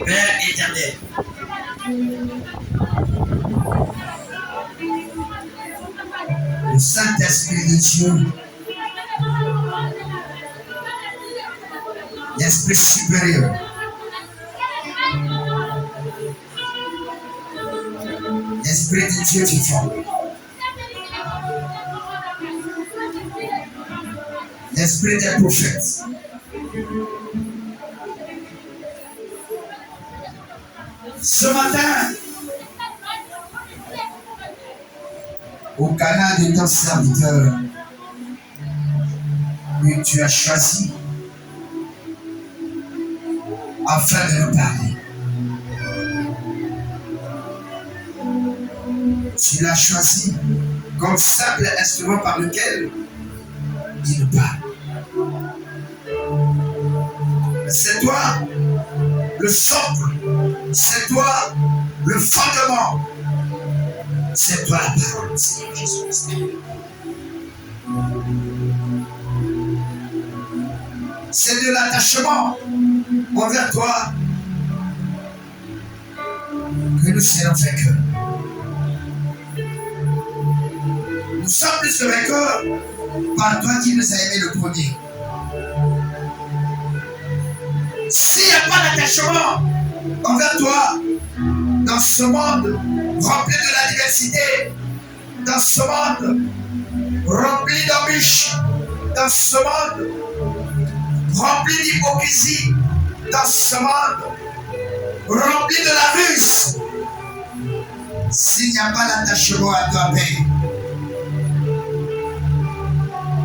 Père éternel, le Saint-Esprit de Dieu, l'Esprit supérieur, l'Esprit de Dieu vivant, l'Esprit des prophètes, ce matin, au canal de ton serviteur que tu as choisi afin de nous parler. Tu l'as choisi comme simple instrument par lequel il nous parle. C'est toi le socle, c'est toi le fondement, c'est toi la parole, Seigneur Jésus-Christ. C'est de l'attachement envers toi que nous serons vainqueurs. Nous sommes plus que vainqueurs par toi qui nous a aimés le premier. S'il n'y a pas d'attachement envers toi dans ce monde rempli de la diversité, dans ce monde rempli d'embûches, dans ce monde rempli d'hypocrisie, dans ce monde rempli de la ruse, s'il n'y a pas d'attachement à toi, Père,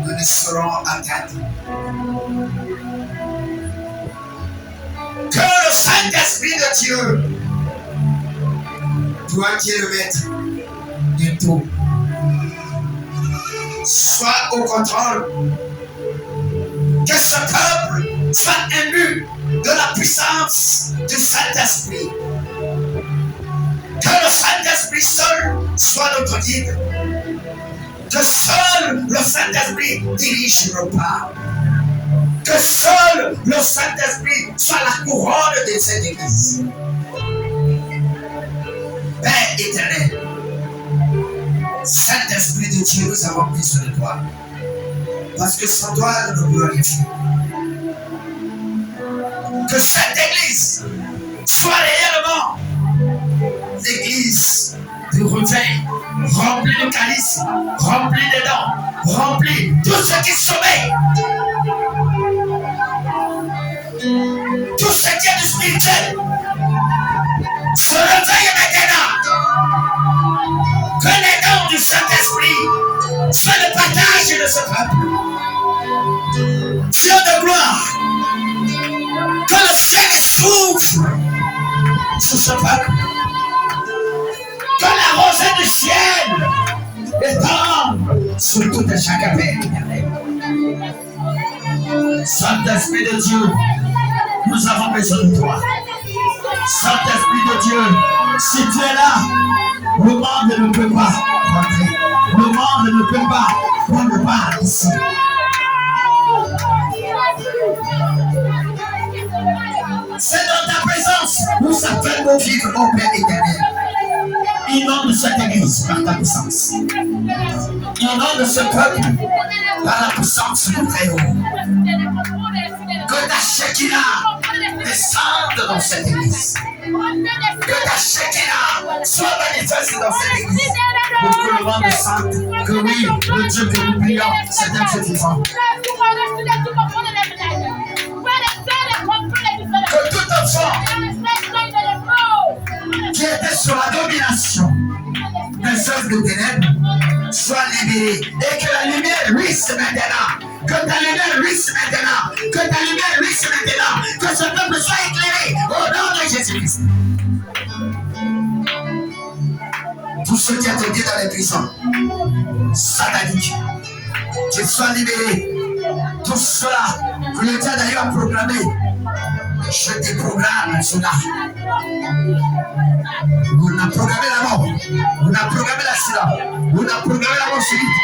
nous ne serons atteints. Que le Saint-Esprit de Dieu, toi qui es le maître de tout, soit au contrôle. Que ce peuple soit ému de la puissance du Saint-Esprit. Que le Saint-Esprit seul soit notre guide. Que seul le Saint-Esprit dirige nos pas. Que seul le Saint-Esprit soit la couronne de cette église. Père éternel, Saint-Esprit de Dieu, nous avons besoin de toi. Parce que sans toi, nous ne pouvons rien faire. Que cette église soit réellement l'église de du réveil, remplis le calice, remplis les dents, remplis tout ce qui sommeille. Tout ce qui est du spirituel se réveille maintenant. Que les dons du Saint-Esprit soient le partage de ce peuple. Dieu de gloire, que le ciel s'ouvre sur ce peuple. Que la rosée du ciel étende sur tout et chaque pays. Saint-Esprit de Dieu, nous avons besoin de toi. Saint-Esprit de Dieu, si tu es là, le monde ne peut pas rentrer. Le monde ne peut pas prendre part ici. C'est dans ta présence où certains vont vivre au Père éternel. Inonde cette église par ta puissance. Inonde ce peuple par la puissance du Très-Haut. Que ta Shekinah descende dans cette église. Que ta Shekinah soit manifeste dans cette église. Pour que le vent descende. Que oui, le Dieu que nous prions, c'est un Dieu vivant. Que tout enfant qui était sur la domination des œuvres de ténèbres soit libéré et que la lumière luise maintenant. Que ta lumière luise maintenant. Que ta lumière luise maintenant. Que ce peuple soit éclairé au nom de Jésus-Christ. Tous ceux qui étaient dans les prisons sataniques, qu'ils soient libérés. Tout cela que le Dieu d'ailleurs a proclamé. Je déprogramme cela. On a programmé la mort. On a programmé l'accident. On a programmé la mort subite.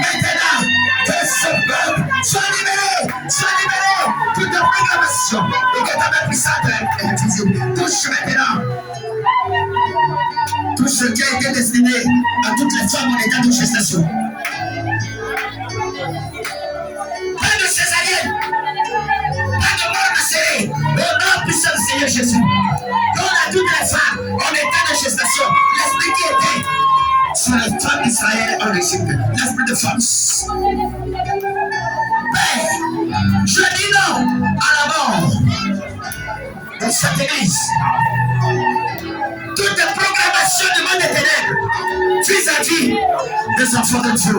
Maintenant, que ce peuple soit libéré. Soit libéré. Toute programmation. Et que ta main puissante est utilisée. Touche maintenant. Tout ce qui a été destiné à toutes les femmes en état de gestation. Pas de césarienne. Pas de mort serrée. Au nom puissant du Seigneur Jésus. Donne à toutes les femmes en état de gestation. L'esprit qui était sur les femmes d'Israël en Égypte. L'esprit de force. Père, je dis non à la mort de cette église. Toute proclamation du monde des ténèbres vis-à-vis des enfants de Dieu.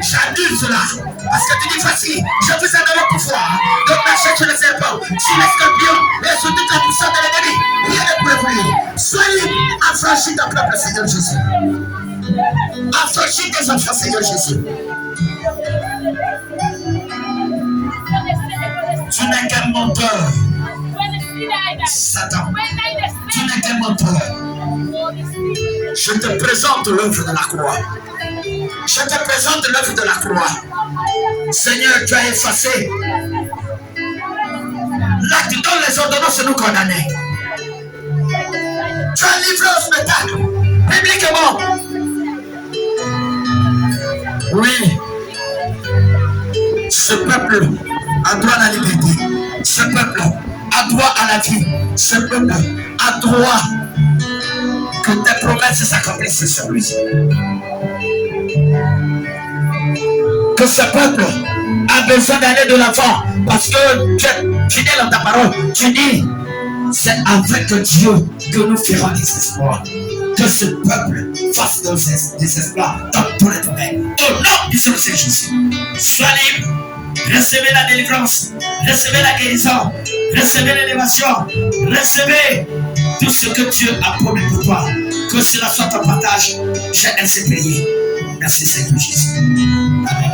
J'annule cela. Parce que tu dis voici, je vous ai donné le pouvoir de marcher sur les serpents, sur les scorpions et sur toute la puissance de l'ennemi. Rien ne peut brûler. Sois libre, affranchis ton peuple, Seigneur Jésus. Affranchis tes enfants, Seigneur Jésus. Tu n'es qu'un menteur. Satan, tu n'es qu'un menteur. Je te présente l'œuvre de la croix. Je te présente l'œuvre de la croix. Seigneur, tu as effacé l'acte dont les ordonnances nous condamnaient. Tu as livré au spectacle, publiquement. Oui, ce peuple a droit à la liberté. Ce peuple a droit à la vie. Ce peuple a droit que tes promesses s'accomplissent sur lui. Que ce peuple a besoin d'aller de l'avant parce que tu es fidèle dans ta parole. Tu dis, c'est avec Dieu que nous ferons des espoirs. Que ce peuple fasse des espoirs dans tous les domaines. Au nom du Seigneur Jésus. Sois libre. Recevez la délivrance. Recevez la guérison. Recevez l'élévation. Recevez tout ce que Dieu a promis pour toi. Que cela soit ton partage. J'ai ainsi prié. Merci Seigneur Jésus. Amen.